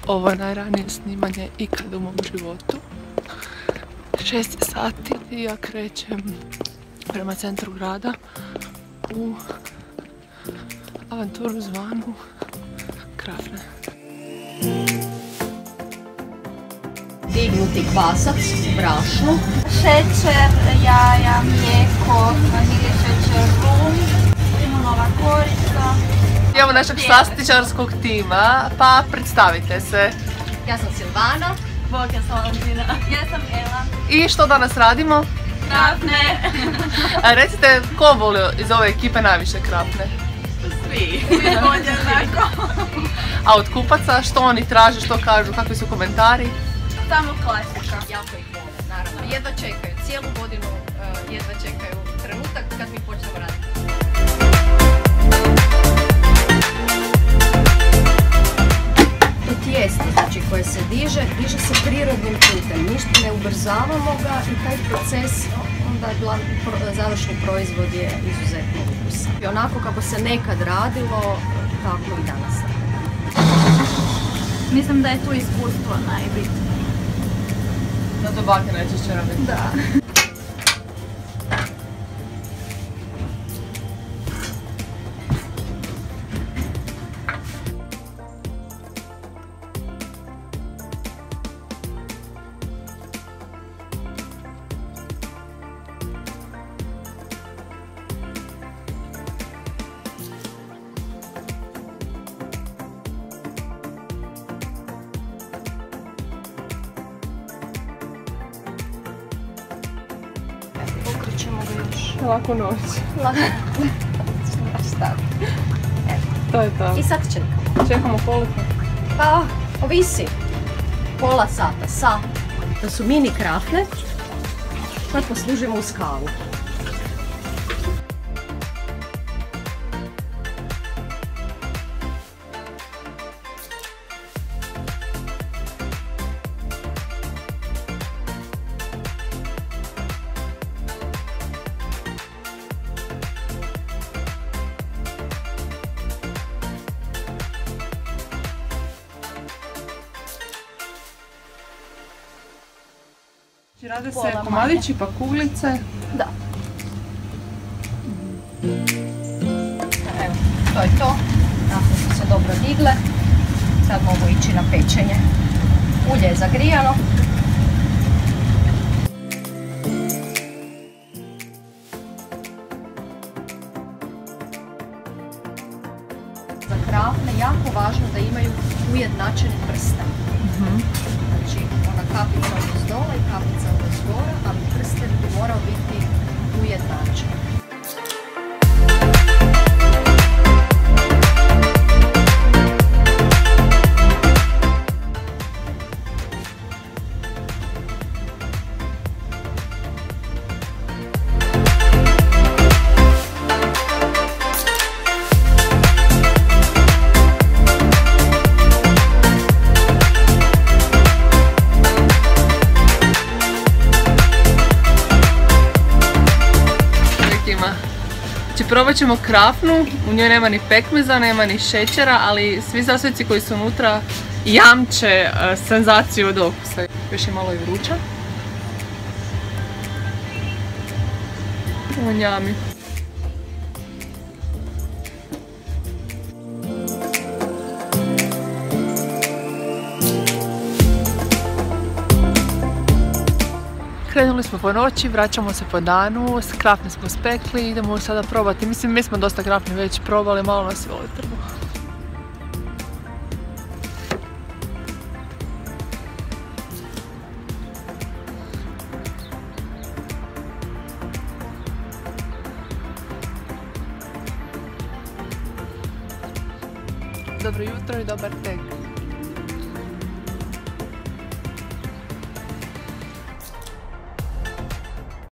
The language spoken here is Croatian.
Ovo je najranije snimanje ikad u mom životu. 6 sati i ja krećem prema centru grada u avanturu zvanu Krafne. Dignuti kvasac u brašnu. Šećer, jaja, mlijeko, vanilje, šećer, rum, limonova korica. Imamo našeg slastičarskog tima, pa predstavite se. Ja sam Silvana. Bog, ja sam Valentina. Ja sam Ela. I što danas radimo? Krafne. Recite, ko voli iz ove ekipe najviše krafne? Svi. Podjednako. A od kupaca što oni traže, što kažu, kakvi su komentari? Samo klasika. Jako ih vole, naravno. Jedva čekaju, cijelu godinu jedva čekaju trenutak kad mi počnemo raditi. To tijesto, znači, koje se diže se prirodnim putem. Ništa ne ubrzavamo ga i taj proces, onda završni proizvod je izuzetno ukusan. I onako kako se nekad radilo, tako i danas. Mislim da je tu iskustvo najbitnije. Zato bake najčešće rade. Da. Pokrećemo ga još. Lako noć. To je to. I sad čekamo. Čekamo koliko? Pa, ovisi. Pola sata, sat. To su mini krafne. Sad poslužimo uz kavu. Rade se komadići pa kuglice. Da. Evo, to je to. Nakon su se dobro digle. Sad mogu ići na pečenje. Ulje je zagrijano. Za krafne jako važno da imaju ujednačeni prsten. Znači, ona kapica od zdola i kapica od zgora, ali prsten bi morao biti ujednačen. Znači, probat ćemo krafnu, u njoj nema ni pekmeza, nema ni šećera, ali svi sastojci koji su unutra jamče senzaciju od okusa. Još je malo i vruća. Vonjami. Krenuli smo po noći, vraćamo se po danu, krafne smo spekli, idemo sada probati. Mislim, mi smo dosta krafne već probali, malo nas je otrvo. Dobro jutro i dobar tek.